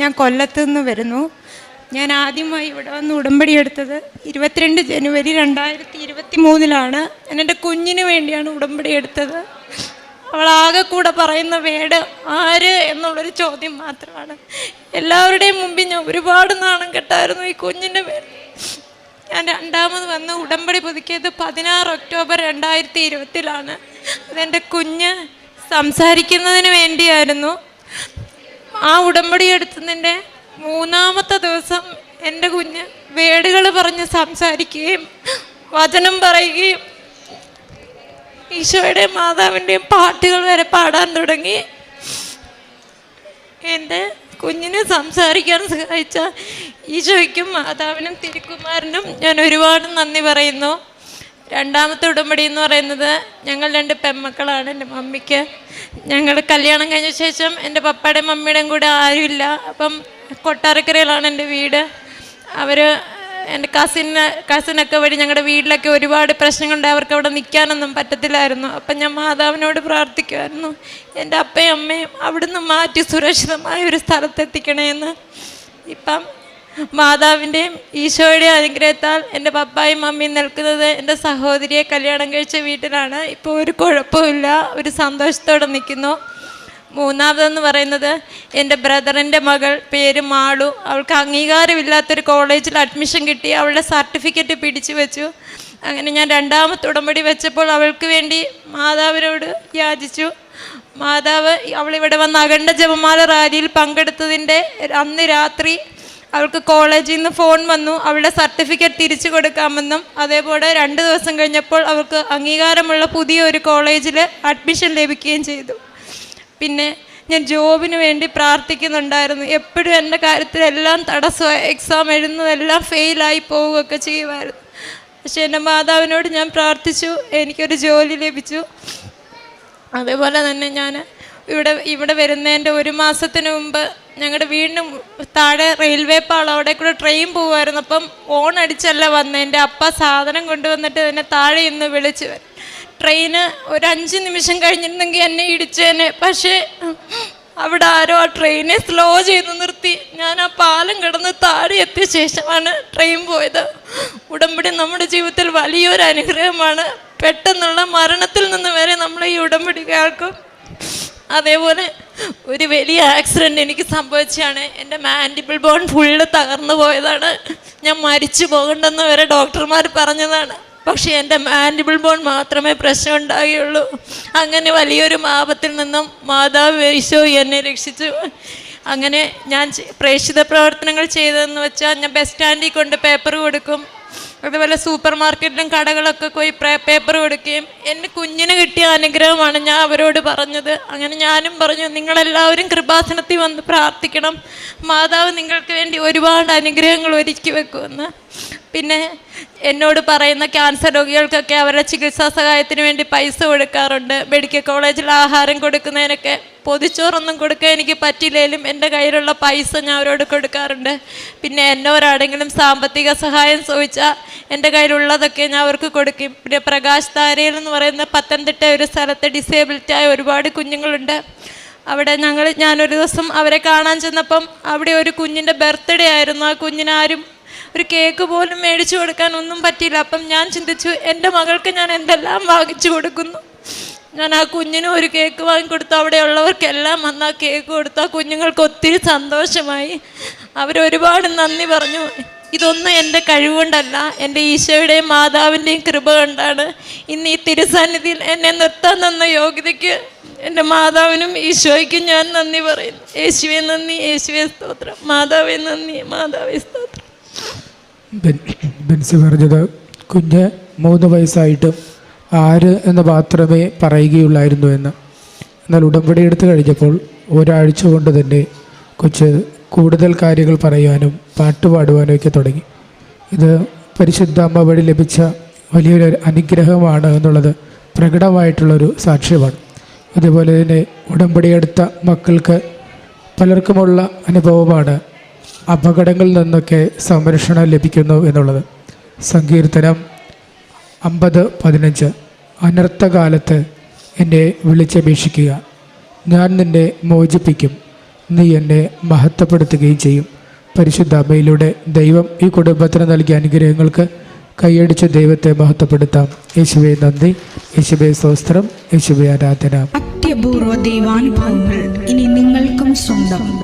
ഞാൻ കൊല്ലത്തു നിന്ന് വരുന്നു. ഞാൻ ആദ്യമായി ഇവിടെ വന്ന് ഉടമ്പടി എടുത്തത് 22 ജനുവരി 2023 ഞാൻ എൻ്റെ കുഞ്ഞിന് വേണ്ടിയാണ് ഉടമ്പടി എടുത്തത്. അവളാകെ കൂടെ പറയുന്ന വേട് ആര് എന്നുള്ളൊരു ചോദ്യം മാത്രമാണ്. എല്ലാവരുടെയും മുമ്പിൽ ഞാൻ ഒരുപാട് നാണം കെട്ടായിരുന്നു ഈ കുഞ്ഞിൻ്റെ പേര്. ഞാൻ രണ്ടാമത് വന്ന് ഉടമ്പടി പുതുക്കിയത് 16 ഒക്ടോബർ 2020 അതെൻ്റെ കുഞ്ഞ് സംസാരിക്കുന്നതിന് വേണ്ടിയായിരുന്നു. ആ ഉടമ്പടി എടുത്തതിൻ്റെ 3-ാമത്തെ ദിവസം എൻ്റെ കുഞ്ഞ് വേടുകൾ പറഞ്ഞ് സംസാരിക്കുകയും വചനം പറയുകയും ഈശോയുടെയും മാതാവിൻ്റെയും പാട്ടുകൾ വരെ പാടാൻ തുടങ്ങി. എൻ്റെ കുഞ്ഞിനെ സംസാരിക്കാൻ സഹായിച്ച ഈശോയ്ക്കും മാതാവിനും തിരുക്കുമാരനും ഞാൻ ഒരുപാട് നന്ദി പറയുന്നു. രണ്ടാമത്തെ ഉടമ്പടി എന്ന് പറയുന്നത് ഞങ്ങൾ 2 പെൺമക്കളാണ്. എൻ്റെ മമ്മിക്ക് ഞങ്ങൾ കല്യാണം കഴിഞ്ഞ ശേഷം എൻ്റെ പപ്പയുടെയും മമ്മിയുടെയും കൂടെ ആരുമില്ല. അപ്പം കൊട്ടാരക്കരയിലാണ് എൻ്റെ വീട്. അവർ എൻ്റെ കസിനൊക്കെ വഴി ഞങ്ങളുടെ വീട്ടിലൊക്കെ ഒരുപാട് പ്രശ്നങ്ങളുണ്ട്. അവർക്ക് അവിടെ നിൽക്കാനൊന്നും പറ്റത്തില്ലായിരുന്നു. അപ്പം ഞാൻ മാതാവിനോട് പ്രാർത്ഥിക്കുമായിരുന്നു, എൻ്റെ അപ്പയും അമ്മയും അവിടുന്ന് മാറ്റി സുരക്ഷിതമായ ഒരു സ്ഥലത്തെത്തിക്കണേന്ന്. ഇപ്പം മാതാവിൻ്റെയും ഈശോയുടെയും അനുഗ്രഹത്താൽ എൻ്റെ പപ്പായും മമ്മിയും നിൽക്കുന്നത് എൻ്റെ സഹോദരിയെ കല്യാണം കഴിച്ച വീട്ടിലാണ്. ഇപ്പോൾ ഒരു കുഴപ്പമില്ല, ഒരു സന്തോഷത്തോടെ നിൽക്കുന്നു. മൂന്നാമതെന്ന് പറയുന്നത് എൻ്റെ ബ്രദറിൻ്റെ മകൾ, പേര് മാളു. അവൾക്ക് അംഗീകാരമില്ലാത്തൊരു കോളേജിൽ അഡ്മിഷൻ കിട്ടി. അവളുടെ സർട്ടിഫിക്കറ്റ് പിടിച്ചു വെച്ചു. അങ്ങനെ ഞാൻ രണ്ടാമത്തെ ഉടമ്പടി വെച്ചപ്പോൾ അവൾക്ക് വേണ്ടി മാതാവിനോട് യാചിച്ചു. മാതാവ് അവളിവിടെ വന്ന് അഖണ്ഡ ജപമാല റാലിയിൽ പങ്കെടുത്തതിൻ്റെ അന്ന് രാത്രി അവൾക്ക് കോളേജിൽ നിന്ന് ഫോൺ വന്നു, അവളുടെ സർട്ടിഫിക്കറ്റ് തിരിച്ചു കൊടുക്കാമെന്നും. അതേപോലെ 2 ദിവസം കഴിഞ്ഞപ്പോൾ അവൾക്ക് അംഗീകാരമുള്ള പുതിയൊരു കോളേജിൽ അഡ്മിഷൻ ലഭിക്കുകയും ചെയ്തു. പിന്നെ ഞാൻ ജോബിന് വേണ്ടി പ്രാർത്ഥിക്കുന്നുണ്ടായിരുന്നു. എപ്പോഴും എൻ്റെ കാര്യത്തിലെല്ലാം തടസ്സമായി, എക്സാം എഴുതുന്നതെല്ലാം ഫെയിലായി പോവുകയൊക്കെ ചെയ്യുമായിരുന്നു. പക്ഷെ എൻ്റെ മാതാവിനോട് ഞാൻ പ്രാർത്ഥിച്ചു, എനിക്കൊരു ജോലി ലഭിച്ചു. അതേപോലെ തന്നെ ഞാൻ ഇവിടെ വരുന്നതിൻ്റെ 1 മാസത്തിന് മുമ്പ് ഞങ്ങളുടെ വീടിന് താഴെ റെയിൽവേ പാളം, അവിടെ കൂടെ ട്രെയിൻ പോകുമായിരുന്നു. അപ്പം ഓൺ അടിച്ചല്ല വന്നത്. എൻ്റെ അപ്പ സാധനം കൊണ്ടുവന്നിട്ട് എന്നെ താഴെ ഇന്ന് വിളിച്ചു വരും. ട്രെയിന് ഒരു 5 നിമിഷം കഴിഞ്ഞിരുന്നെങ്കിൽ എന്നെ ഇടിച്ചേനെ. പക്ഷേ അവിടെ ആരോ ആ ട്രെയിനെ സ്ലോ ചെയ്ത് നിർത്തി. ഞാൻ ആ പാലം കിടന്ന് താഴെ എത്തിയ ശേഷമാണ് ട്രെയിൻ പോയത്. ഉടമ്പടി നമ്മുടെ ജീവിതത്തിൽ വലിയൊരു അനുഗ്രഹമാണ്. പെട്ടെന്നുള്ള മരണത്തിൽ നിന്ന് വരെ നമ്മൾ ഈ ഉടമ്പടി കേൾക്കും. അതേപോലെ ഒരു വലിയ ആക്സിഡൻറ്റ് എനിക്ക് സംഭവിച്ചാണ്. എൻ്റെ മാൻഡിബിൾ ബോൺ ഫുള്ള് തകർന്നു പോയതാണ്. ഞാൻ മരിച്ചു പോകണ്ടെന്ന് വരെ ഡോക്ടർമാർ പറഞ്ഞതാണ്. പക്ഷേ എൻ്റെ മാൻഡിബിൾ ബോൺ മാത്രമേ പ്രശ്നം ഉണ്ടാകുകയുള്ളൂ. അങ്ങനെ വലിയൊരു ആപത്തിൽ നിന്നും മാതാവ് ഈശോ എന്നെ രക്ഷിച്ചു. അങ്ങനെ ഞാൻ പ്രേക്ഷിത പ്രവർത്തനങ്ങൾ ചെയ്തതെന്ന് വെച്ചാൽ ഞാൻ ബസ് സ്റ്റാൻഡിൽ കൊണ്ട് പേപ്പർ കൊടുക്കും. അതുപോലെ സൂപ്പർ മാർക്കറ്റിലും കടകളൊക്കെ പോയി പേപ്പർ കൊടുക്കുകയും എൻ്റെ കുഞ്ഞിന് കിട്ടിയ അനുഗ്രഹമാണ് ഞാൻ അവരോട് പറഞ്ഞത്. അങ്ങനെ ഞാനും പറഞ്ഞു, നിങ്ങളെല്ലാവരും കൃപാസനത്തിൽ വന്ന് പ്രാർത്ഥിക്കണം, മാതാവ് നിങ്ങൾക്ക് വേണ്ടി ഒരുപാട് അനുഗ്രഹങ്ങൾ ഒരുക്കി വെക്കുമെന്ന്. പിന്നെ എന്നോട് പറയുന്ന ക്യാൻസർ രോഗികൾക്കൊക്കെ അവരുടെ ചികിത്സാ സഹായത്തിന് വേണ്ടി പൈസ കൊടുക്കാറുണ്ട്. മെഡിക്കൽ കോളേജിൽ ആഹാരം കൊടുക്കുന്നതിനൊക്കെ പൊതിച്ചോറൊന്നും കൊടുക്കാൻ എനിക്ക് പറ്റില്ലെങ്കിലും എൻ്റെ കയ്യിലുള്ള പൈസ ഞാൻ അവരോട് കൊടുക്കാറുണ്ട്. പിന്നെ എന്നോരാടെങ്കിലും സാമ്പത്തിക സഹായം ചോദിച്ചാൽ എൻ്റെ കയ്യിലുള്ളതൊക്കെ ഞാൻ അവർക്ക് കൊടുക്കും. പിന്നെ പ്രകാശ് താരയിൽ എന്ന് പറയുന്ന പത്തനംതിട്ട ഒരു സ്ഥലത്ത് ഡിസേബിലിറ്റിയായ ഒരുപാട് കുഞ്ഞുങ്ങളുണ്ട്. അവിടെ ഞാനൊരു ദിവസം അവരെ കാണാൻ ചെന്നപ്പം അവിടെ ഒരു കുഞ്ഞിൻ്റെ ബർത്ത്ഡേ ആയിരുന്നു. ആ കുഞ്ഞിനാരും ഒരു കേക്ക് പോലും മേടിച്ചു കൊടുക്കാൻ ഒന്നും പറ്റിയില്ല. അപ്പം ഞാൻ ചിന്തിച്ചു, എൻ്റെ മകൾക്ക് ഞാൻ എന്തെല്ലാം വാങ്ങിച്ചു കൊടുക്കുന്നു. ഞാൻ ആ കുഞ്ഞിനും ഒരു കേക്ക് വാങ്ങിക്കൊടുത്തു. അവിടെയുള്ളവർക്കെല്ലാം വന്ന് ആ കേക്ക് കൊടുത്തു. ആ കുഞ്ഞുങ്ങൾക്ക് ഒത്തിരി സന്തോഷമായി. അവരൊരുപാട് നന്ദി പറഞ്ഞു. ഇതൊന്നും എൻ്റെ കഴിവുകൊണ്ടല്ല, എൻ്റെ ഈശോയുടെയും മാതാവിൻ്റെയും കൃപ കൊണ്ടാണ്. ഇന്ന് ഈ തിരുസന്നിധിയിൽ എന്നെ നിർത്താൻ തന്ന യോഗ്യതയ്ക്ക് എൻ്റെ മാതാവിനും ഈശോയ്ക്കും ഞാൻ നന്ദി പറയുന്നു. യേശുവേ നന്ദി, യേശുവേ സ്തോത്രം. മാതാവേ നന്ദി, മാതാവേ സ്തോത്രം. ബെൻസി പറഞ്ഞത് കുഞ്ഞ് 3 വയസ്സായിട്ടും ആര് എന്ന് മാത്രമേ പറയുകയുള്ളായിരുന്നു എന്ന്. എന്നാൽ ഉടമ്പടി എടുത്തു കഴിഞ്ഞപ്പോൾ ഒരാഴ്ച കൊണ്ട് തന്നെ കൊച്ച് കൂടുതൽ കാര്യങ്ങൾ പറയാനും പാട്ട് പാടുവാനും ഒക്കെ തുടങ്ങി. ഇത് പരിശുദ്ധ അമ്മ വഴി ലഭിച്ച വലിയൊരു അനുഗ്രഹമാണ് എന്നുള്ളത് പ്രകടമായിട്ടുള്ളൊരു സാക്ഷ്യമാണ്. അതുപോലെ തന്നെ ഉടമ്പടി എടുത്ത മക്കൾക്ക് പലർക്കുമുള്ള അനുഭവമാണ് അപകടങ്ങളിൽ നിന്നൊക്കെ സംരക്ഷണം ലഭിക്കുന്നു എന്നുള്ളത്. സങ്കീർത്തനം 50:15 അനർത്ഥകാലത്ത് എന്നെ വിളിച്ചപേക്ഷിക്കുക, ഞാൻ നിന്നെ മോചിപ്പിക്കും, നീ എന്നെ മഹത്വപ്പെടുത്തുകയും ചെയ്യും. പരിശുദ്ധ അമ്മയിലൂടെ ദൈവം ഈ കുടുംബത്തിന് നൽകിയ അനുഗ്രഹങ്ങൾക്ക് കൈയടിച്ച് ദൈവത്തെ മഹത്വപ്പെടുത്താം. യേശുവേ നന്ദി, യേശുവേ സ്തോത്രം, യേശുവേ ആരാധന. അത്യപൂർവ ദൈവാനുഭവങ്ങൾ ഇനി നിങ്ങൾക്കും സ്വന്തം.